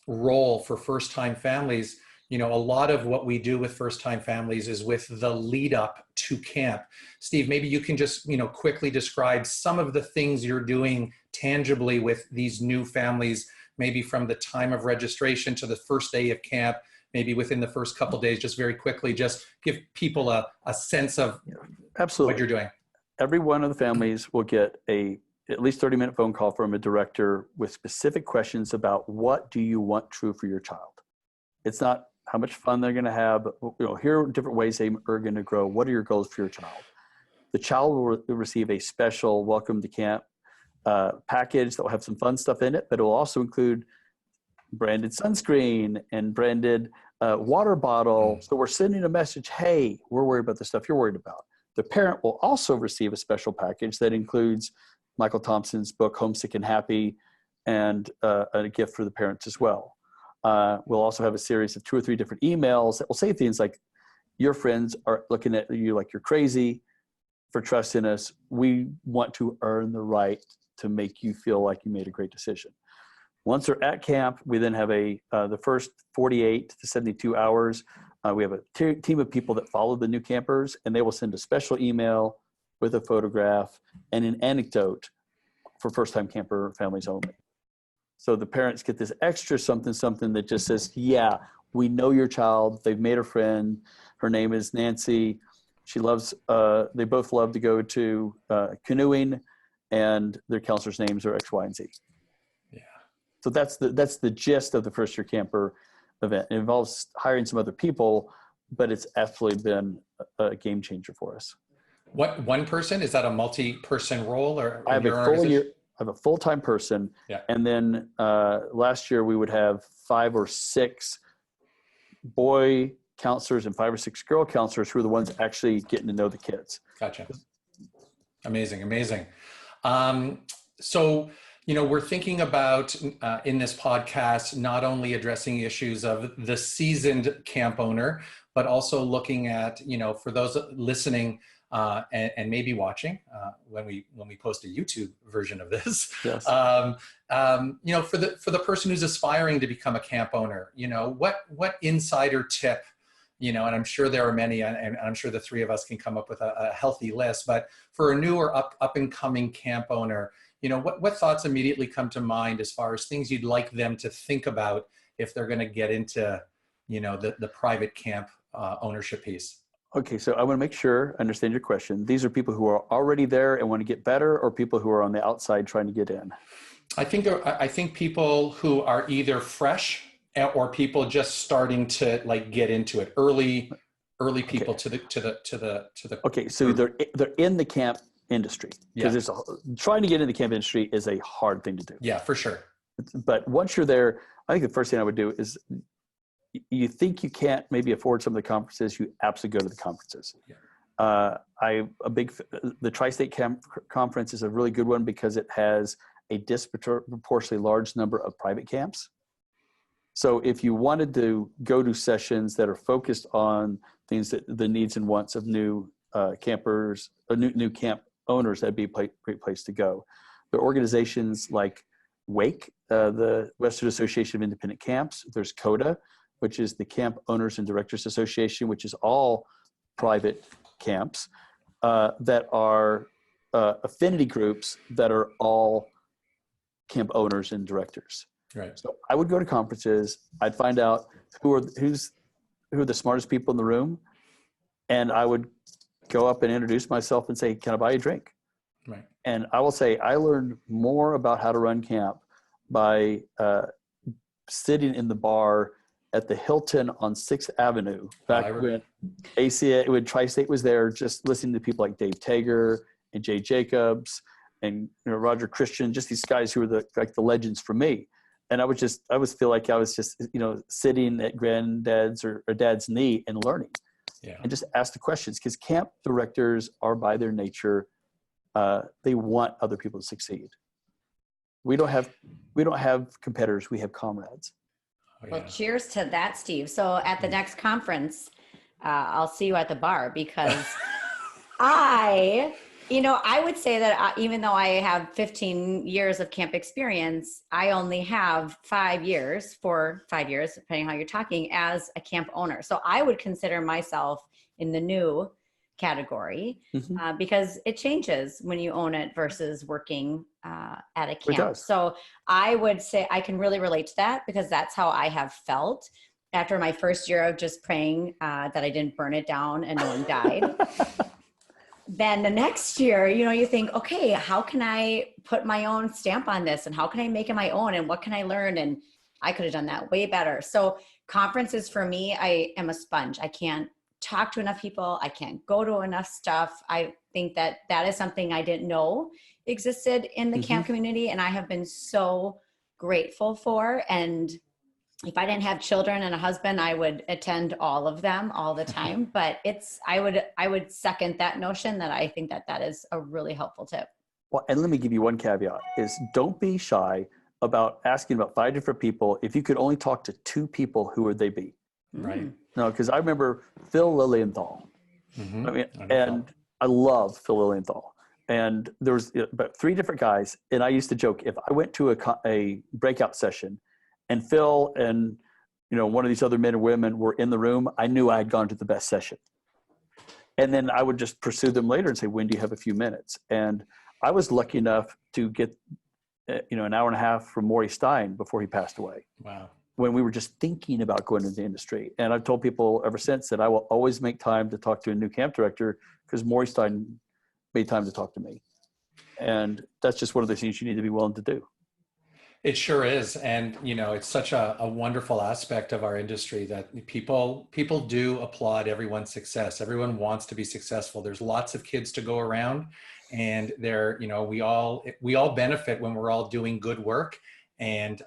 role for first-time families, a lot of what we do with first-time families is with the lead up to camp. Steve, maybe you can just quickly describe some of the things you're doing tangibly with these new families, maybe from the time of registration to the first day of camp. Maybe within the first couple of days, just very quickly, just give people a sense of
Absolutely
what you're doing.
Every one of the families will get at least 30-minute phone call from a director with specific questions about what do you want true for your child. It's not how much fun they're going to have, but here are different ways they are going to grow. What are your goals for your child? The child will receive a special welcome to camp package that will have some fun stuff in it, but it will also include branded sunscreen and branded water bottle. So we're sending a message, hey, we're worried about the stuff you're worried about. The parent will also receive a special package that includes Michael Thompson's book, Homesick and Happy, and a gift for the parents as well. We'll also have a series of 2 or 3 different emails that will say things like, your friends are looking at you like you're crazy for trusting us. We want to earn the right to make you feel like you made a great decision. Once they're at camp, we then have the first 48 to 72 hours. We have a team of people that follow the new campers, and they will send a special email with a photograph and an anecdote for first-time camper families only. So the parents get this extra something that just says, yeah, we know your child. They've made a friend. Her name is Nancy. She loves, they both love to go to canoeing, and their counselors' names are X, Y, and Z.
Yeah.
So that's the gist of the first year camper event. It involves hiring some other people, but it's absolutely been a game changer for us.
What, one person? Is that a multi-person role or
I have
in your organization?
I have a full-time person.
Yeah.
And then last year we would have 5 or 6 boy counselors and 5 or 6 girl counselors who are the ones actually getting to know the kids.
Gotcha. Amazing, amazing. So, we're thinking about in this podcast, not only addressing issues of the seasoned camp owner, but also looking at, for those listening and maybe watching when we post a YouTube version of this,
Yes.
for the person who's aspiring to become a camp owner, what insider tip, and I'm sure there are many, and I'm sure the 3 of us can come up with a healthy list, but for a new or up and coming camp owner, what thoughts immediately come to mind as far as things you'd like them to think about if they're going to get into, the private camp ownership piece?
Okay, so I want to make sure I understand your question. These are people who are already there and want to get better, or people who are on the outside trying to get in?
I think people who are either fresh or people just starting to get into it, early people to the.
Okay, so they're in the camp industry, because trying to get in the camp industry is a hard thing to do.
Yeah, for sure.
But once you're there, I think the first thing I would do is, you think you can't maybe afford some of the conferences, you absolutely go to the conferences. Yeah. The Tri-State Camp Conference is a really good one because it has a disproportionately large number of private camps. So if you wanted to go to sessions that are focused on things that the needs and wants of new campers, new camp owners, that'd be a great place to go. There are organizations like WAKE, the Western Association of Independent Camps. There's CODA, which is the Camp Owners and Directors Association, which is all private camps that are affinity groups that are all camp owners and directors.
Right.
So I would go to conferences. I'd find out who are the smartest people in the room, and I would go up and introduce myself and say, "Can I buy you a drink?"
Right.
And I will say I learned more about how to run camp by sitting in the bar at the Hilton on 6th Avenue back when when Tri-State was there, just listening to people like Dave Tager and Jay Jacobs and Roger Christian, just these guys who were the legends for me. And I would feel like I was just sitting at granddad's or dad's knee and learning. Yeah. And just ask the questions, because camp directors are by their nature, they want other people to succeed. We don't have competitors, we have comrades.
Oh, yeah. Well, cheers to that, Steve. So at the next conference, I'll see you at the bar, because I would say that even though I have 15 years of camp experience, I only have 5 years, depending on how you're talking, as a camp owner. So I would consider myself in the new category, because it changes when you own it versus working at a camp. It does. So I would say I can really relate to that, because that's how I have felt after my first year of just praying that I didn't burn it down and no one died. Then the next year, you think, okay, how can I put my own stamp on this, and how can I make it my own, and what can I learn? And I could have done that way better. So conferences for me, I am a sponge. I can't talk to enough people. I can't go to enough stuff. I think that is something I didn't know existed in the camp community, and I have been so grateful for. And if I didn't have children and a husband, I would attend all of them all the time. But I would second that notion, that I think that is a really helpful tip.
Well, and let me give you one caveat: is don't be shy about asking about 5 different people. If you could only talk to 2 people, who would they be?
Right.
No, because I remember Phil Lilienthal. I love Phil Lilienthal. And there was about 3 different guys. And I used to joke, if I went to a breakout session and Phil and one of these other men and women were in the room, I knew I had gone to the best session. And then I would just pursue them later and say, when do you have a few minutes? And I was lucky enough to get an hour and a half from Maury Stein before he passed away. Wow. When we were just thinking about going into the industry. And I've told people ever since that I will always make time to talk to a new camp director, because Maury Stein made time to talk to me. And that's just one of the things you need to be willing to do.
It sure is. And, it's such a wonderful aspect of our industry that people do applaud everyone's success. Everyone wants to be successful. There's lots of kids to go around, and we all benefit when we're all doing good work and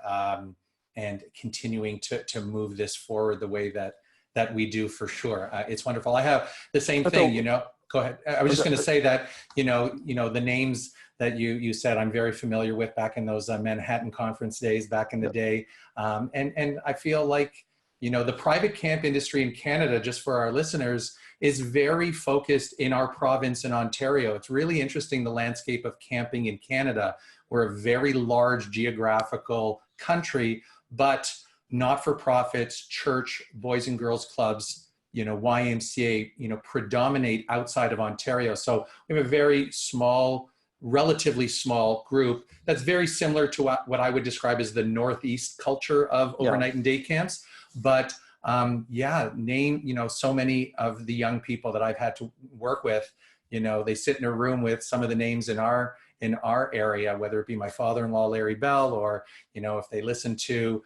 continuing to move this forward the way that we do, for sure. It's wonderful. I have the same thing, Go ahead. I was just going to say that, the names that you said I'm very familiar with back in those Manhattan conference days back in the day. And I feel like, the private camp industry in Canada, just for our listeners, is very focused in our province in Ontario. It's really interesting, the landscape of camping in Canada. We're a very large geographical country, but not-for-profits, church, boys and girls clubs, YMCA, predominate outside of Ontario. So we have a very small, relatively small group that's very similar to what I would describe as the Northeast culture of overnight and day camps. But so many of the young people that I've had to work with, they sit in a room with some of the names in our area, whether it be my father-in-law, Larry Bell, or, if they listen to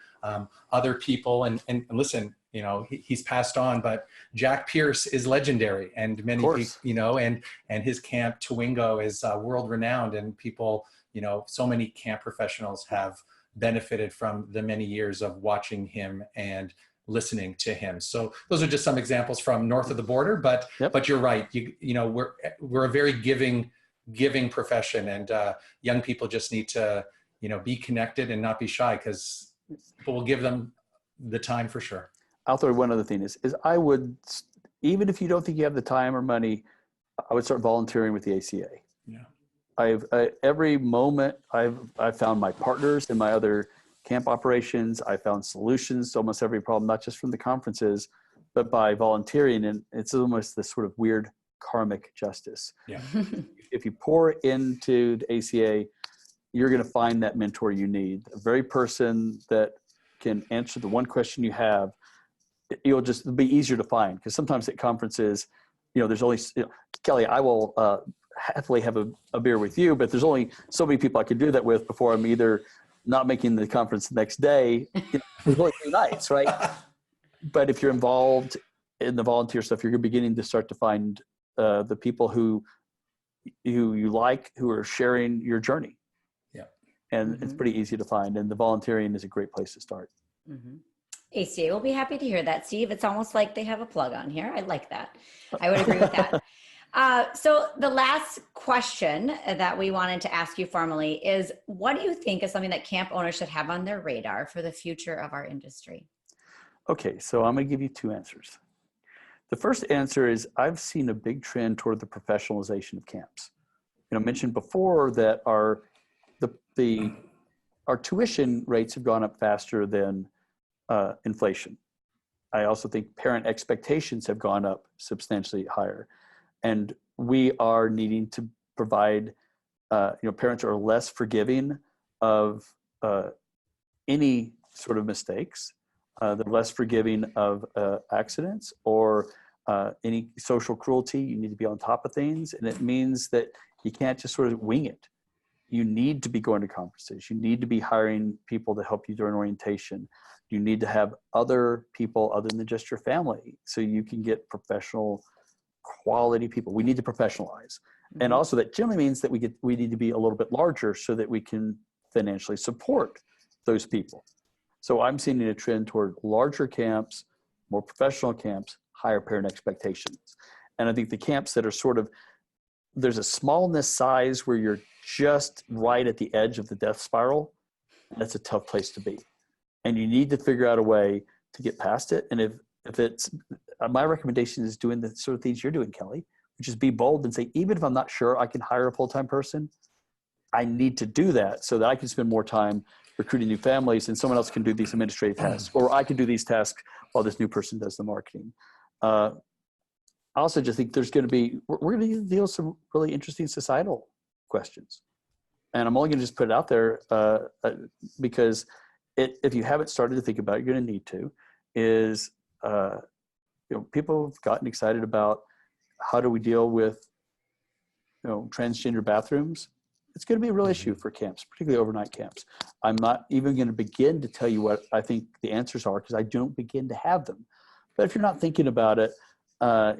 other people and listen, he's passed on, but Jack Pierce is legendary, and many people, and his camp Towingo is world renowned, and people, so many camp professionals have benefited from the many years of watching him and listening to him. So those are just some examples from north of the border, but you're right. We're a very giving profession, and young people just need to, be connected and not be shy, because we'll give them the time for sure.
I'll throw one other thing is I would, even if you don't think you have the time or money, I would start volunteering with the ACA.
Yeah.
Every moment I've found my partners in my other camp operations. I found solutions to almost every problem, not just from the conferences, but by volunteering. And it's almost this sort of weird karmic justice.
Yeah.
If you pour into the ACA, you're going to find that mentor you need, the very person that can answer the one question you have. It'll be easier to find, because sometimes at conferences, there's only, Kelly, I will happily have a beer with you, but there's only so many people I could do that with before I'm either not making the conference the next day. There's only 2 nights, right? But if you're involved in the volunteer stuff, you're beginning to start to find the people who you like, who are sharing your journey.
Yeah.
And it's pretty easy to find, and the volunteering is a great place to start.
ACA will be happy to hear that, Steve. It's almost like they have a plug on here. I like that. I would agree with that. So the last question that we wanted to ask you formally is, what do you think is something that camp owners should have on their radar for the future of our industry?
Okay, so I'm going to give you 2 answers. The first answer is, I've seen a big trend toward the professionalization of camps. I mentioned before that our tuition rates have gone up faster than inflation. I also think parent expectations have gone up substantially higher. And we are needing to provide, parents are less forgiving of any sort of mistakes. They're less forgiving of accidents or any social cruelty. You need to be on top of things. And it means that you can't just sort of wing it. You need to be going to conferences. You need to be hiring people to help you during orientation. You need to have other people other than just your family, so you can get professional quality people. We need to professionalize. And also that generally means that we need to be a little bit larger so that we can financially support those people. So I'm seeing a trend toward larger camps, more professional camps, higher parent expectations. And I think the camps that are sort of, there's a smallness size where you're just right at the edge of the death spiral, that's a tough place to be. And you need to figure out a way to get past it. And if it's, my recommendation is doing the sort of things you're doing, Kelly, which is be bold and say, even if I'm not sure I can hire a full-time person, I need to do that so that I can spend more time recruiting new families and someone else can do these administrative tasks, or I can do these tasks while this new person does the marketing. I also just think there's going to be, we're going to deal with some really interesting societal questions. And I'm only going to just put it out there because if you haven't started to think about it, you're going to need to, is, people have gotten excited about how do we deal with, transgender bathrooms It's going to be a real issue for camps, particularly overnight camps. I'm not even going to begin to tell you what I think the answers are because I don't begin to have them. But if you're not thinking about it,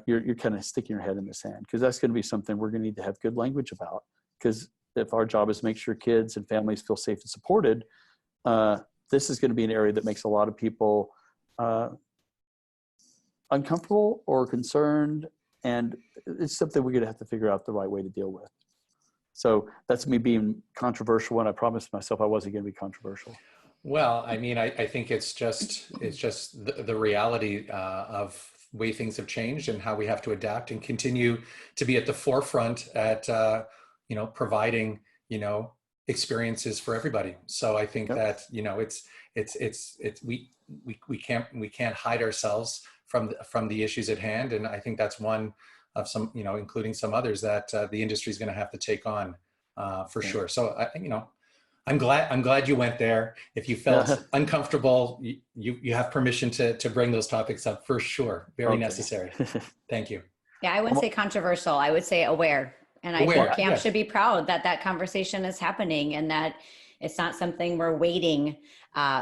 you're kind of sticking your head in the sand, because that's going to be something we're going to need to have good language about. Because if our job is to make sure kids and families feel safe and supported, this is going to be an area that makes a lot of people uncomfortable or concerned, and it's something we're going to have to figure out the right way to deal with. So that's me being controversial when I promised myself I wasn't going to be controversial.
Well, I mean, I think it's just the reality of way things have changed and how we have to adapt and continue to be at the forefront at providing experiences for everybody. So I think that we can't hide ourselves from the issues at hand, and I think that's one of some, including some others that the industry is going to have to take on for sure. So I'm glad you went there. If you felt uncomfortable, you have permission to bring those topics up for sure. Very necessary. Thank you.
Yeah, I wouldn't say controversial. I would say aware. And I think camp should be proud that conversation is happening, and that it's not something we're waiting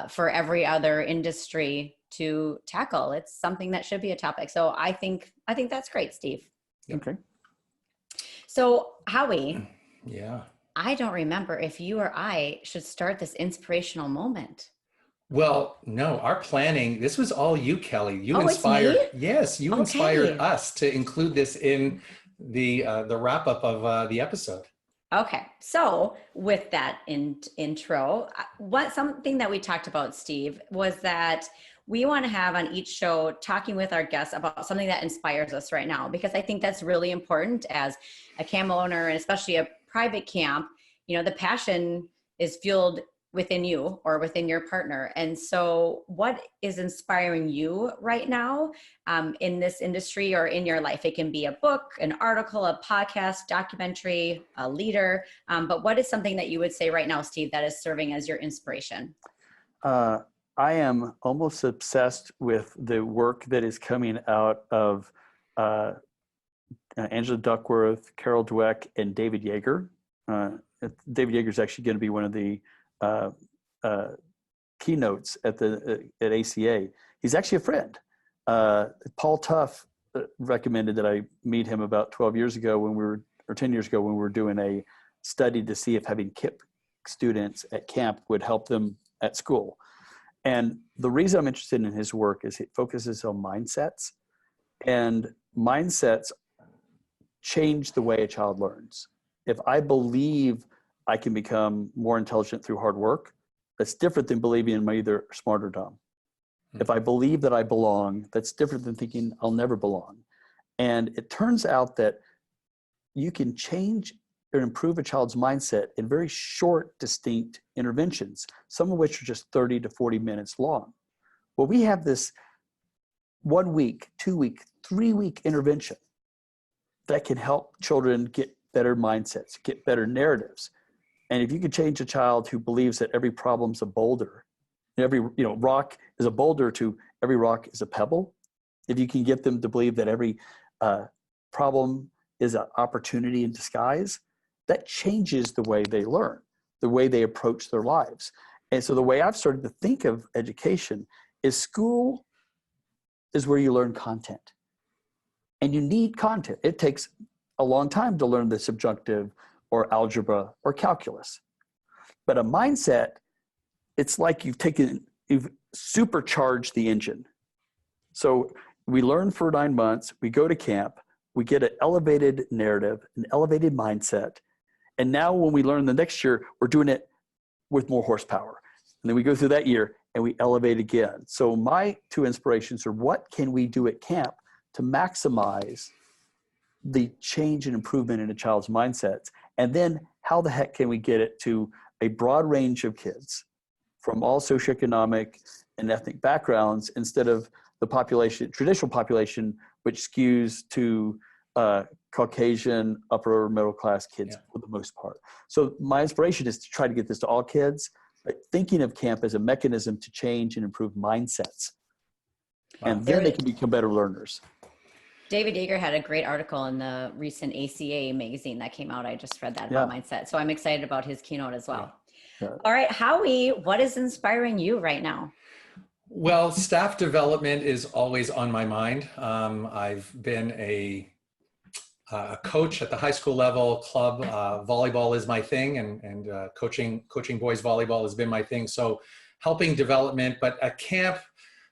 for every other industry to tackle. It's something that should be a topic. So I think that's great, Steve.
Okay.
So Howie.
Yeah.
I don't remember if you or I should start this inspirational moment.
Well, no, our planning, this was all you, Kelly. You
inspired.
It's me? Yes, you inspired us to include this in the wrap up of the episode.
Okay. So with that intro, something that we talked about, Steve, was that we want to have on each show talking with our guests about something that inspires us right now, because I think that's really important as a camp owner, and especially a private camp. The passion is fueled within you or within your partner. And so what is inspiring you right now in this industry or in your life? It can be a book, an article, a podcast, documentary, a leader. But what is something that you would say right now, Steve, that is serving as your inspiration?
I am almost obsessed with the work that is coming out of Angela Duckworth, Carol Dweck, and David Yeager. David Yeager is actually going to be one of the keynotes at ACA. He's actually a friend. Paul Tuff recommended that I meet him about 10 years ago when we were doing a study to see if having KIP students at camp would help them at school. And the reason I'm interested in his work is it focuses on mindsets, and mindsets change the way a child learns. If I believe I can become more intelligent through hard work, that's different than believing I'm either smart or dumb. If I believe that I belong, that's different than thinking I'll never belong. And it turns out that you can change or improve a child's mindset in very short, distinct interventions, some of which are just 30 to 40 minutes long. Well, we have this 1 week, 2 week, 3 week intervention that can help children get better mindsets, get better narratives. And if you could change a child who believes that every problem's a boulder, every rock is a boulder, to every rock is a pebble, if you can get them to believe that every problem is an opportunity in disguise, that changes the way they learn, the way they approach their lives. And so the way I've started to think of education is school is where you learn content. And you need content. It takes a long time to learn the subjunctive or algebra or calculus. But a mindset, it's like you've supercharged the engine. So we learn for 9 months, we go to camp, we get an elevated narrative, an elevated mindset. And now when we learn the next year, we're doing it with more horsepower. And then we go through that year and we elevate again. So my two inspirations are, what can we do at camp to maximize the change and improvement in a child's mindsets? And then how the heck can we get it to a broad range of kids from all socioeconomic and ethnic backgrounds, instead of the traditional population, which skews to Caucasian, upper middle class kids for the most part. So my inspiration is to try to get this to all kids, thinking of camp as a mechanism to change and improve mindsets. Wow. And then they can become better learners.
David Yeager had a great article in the recent ACA magazine that came out. I just read that about mindset. So I'm excited about his keynote as well.
Yeah.
All right, Howie, what is inspiring you right now?
Well, staff development is always on my mind. I've been a coach at the high school level, club volleyball is my thing, and coaching boys volleyball has been my thing. So helping development, but at camp,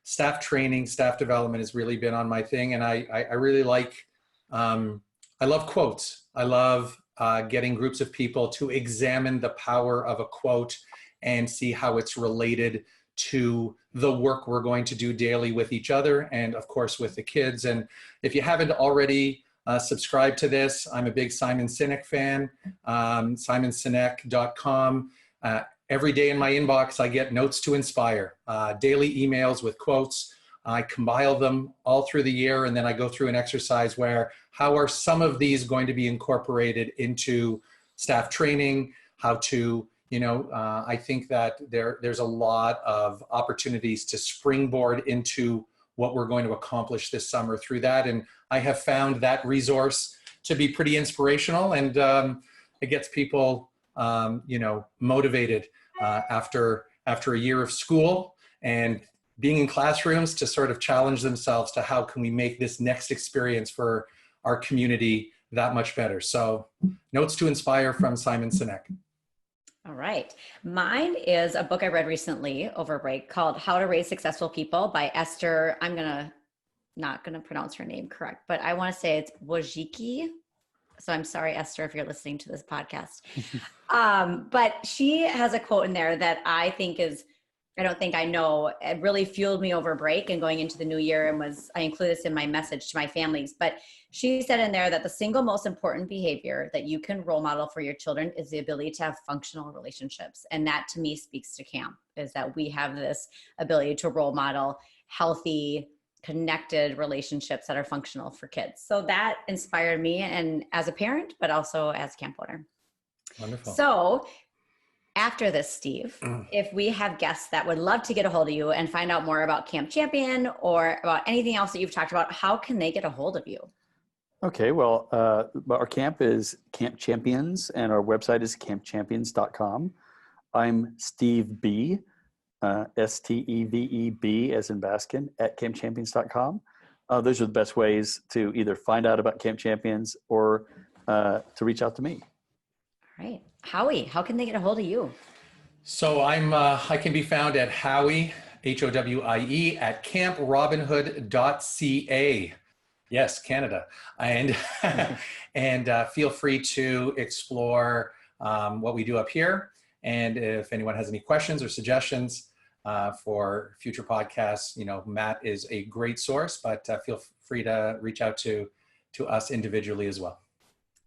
staff training, staff development has really been on my thing. And I really like, I love quotes. I love getting groups of people to examine the power of a quote and see how it's related to the work we're going to do daily with each other and of course with the kids. And if you haven't already subscribed to this, I'm a big Simon Sinek fan, simonsinek.com. Every day in my inbox, I get notes to inspire, daily emails with quotes. I compile them all through the year, and then I go through an exercise where how are some of these going to be incorporated into staff training, how to, I think that there's a lot of opportunities to springboard into what we're going to accomplish this summer through that. And I have found that resource to be pretty inspirational, and it gets people, motivated after a year of school and being in classrooms to sort of challenge themselves to how can we make this next experience for our community that much better. So notes to inspire from Simon Sinek.
All right. Mine is a book I read recently over break called How to Raise Successful People by Esther. I'm not going to pronounce her name correct, but I want to say it's Wojcicki. So I'm sorry, Esther, if you're listening to this podcast. But she has a quote in there that I think I don't think I know, it really fueled me over break and going into the new year, and I include this in my message to my families. But she said in there that the single most important behavior that you can role model for your children is the ability to have functional relationships. And that to me speaks to camp, is that we have this ability to role model healthy, connected relationships that are functional for kids. So that inspired me, and as a parent, but also as a camp owner.
Wonderful.
So after this, Steve, if we have guests that would love to get a hold of you and find out more about Camp Champion or about anything else that you've talked about, how can they get a hold of you?
Okay, well, our camp is Camp Champions, and our website is campchampions.com. I'm Steve B, STEVEB as in Baskin, at campchampions.com. Those are the best ways to either find out about Camp Champions or to reach out to me.
All right. Howie, how can they get a hold of you?
So I can be found at Howie, Howie, at camprobinhood.ca. Yes, Canada. And, and feel free to explore what we do up here. And if anyone has any questions or suggestions for future podcasts, Matt is a great source, but feel free to reach out to us individually as well.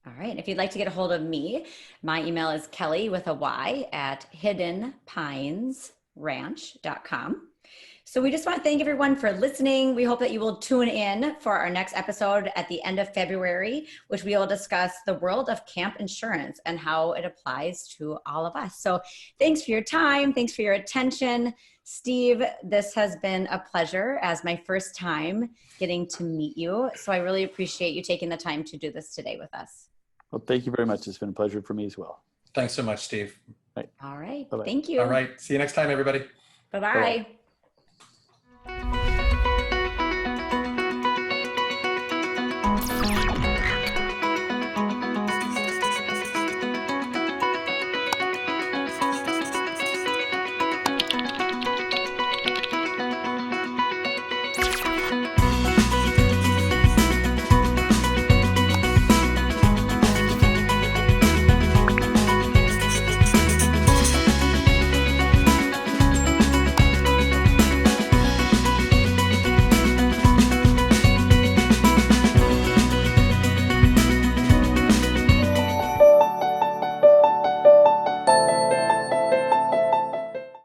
All right. If you'd like to get a hold of me, my email is Kelly with a Y at hiddenpinesranch.com. So we just want to thank everyone for listening. We hope that you will tune in for our next episode at the end of February, which we will discuss the world of camp insurance and how it applies to all of us. So thanks for your time. Thanks for your attention. Steve, this has been a pleasure as my first time getting to meet you. So I really appreciate you taking the time to do this today with us.
Well, thank you very much. It's been a pleasure for me as well.
Thanks so much, Steve.
Right.
All right.
Bye-bye.
Thank you.
All right. See you next time, everybody.
Bye-bye.
Bye-bye.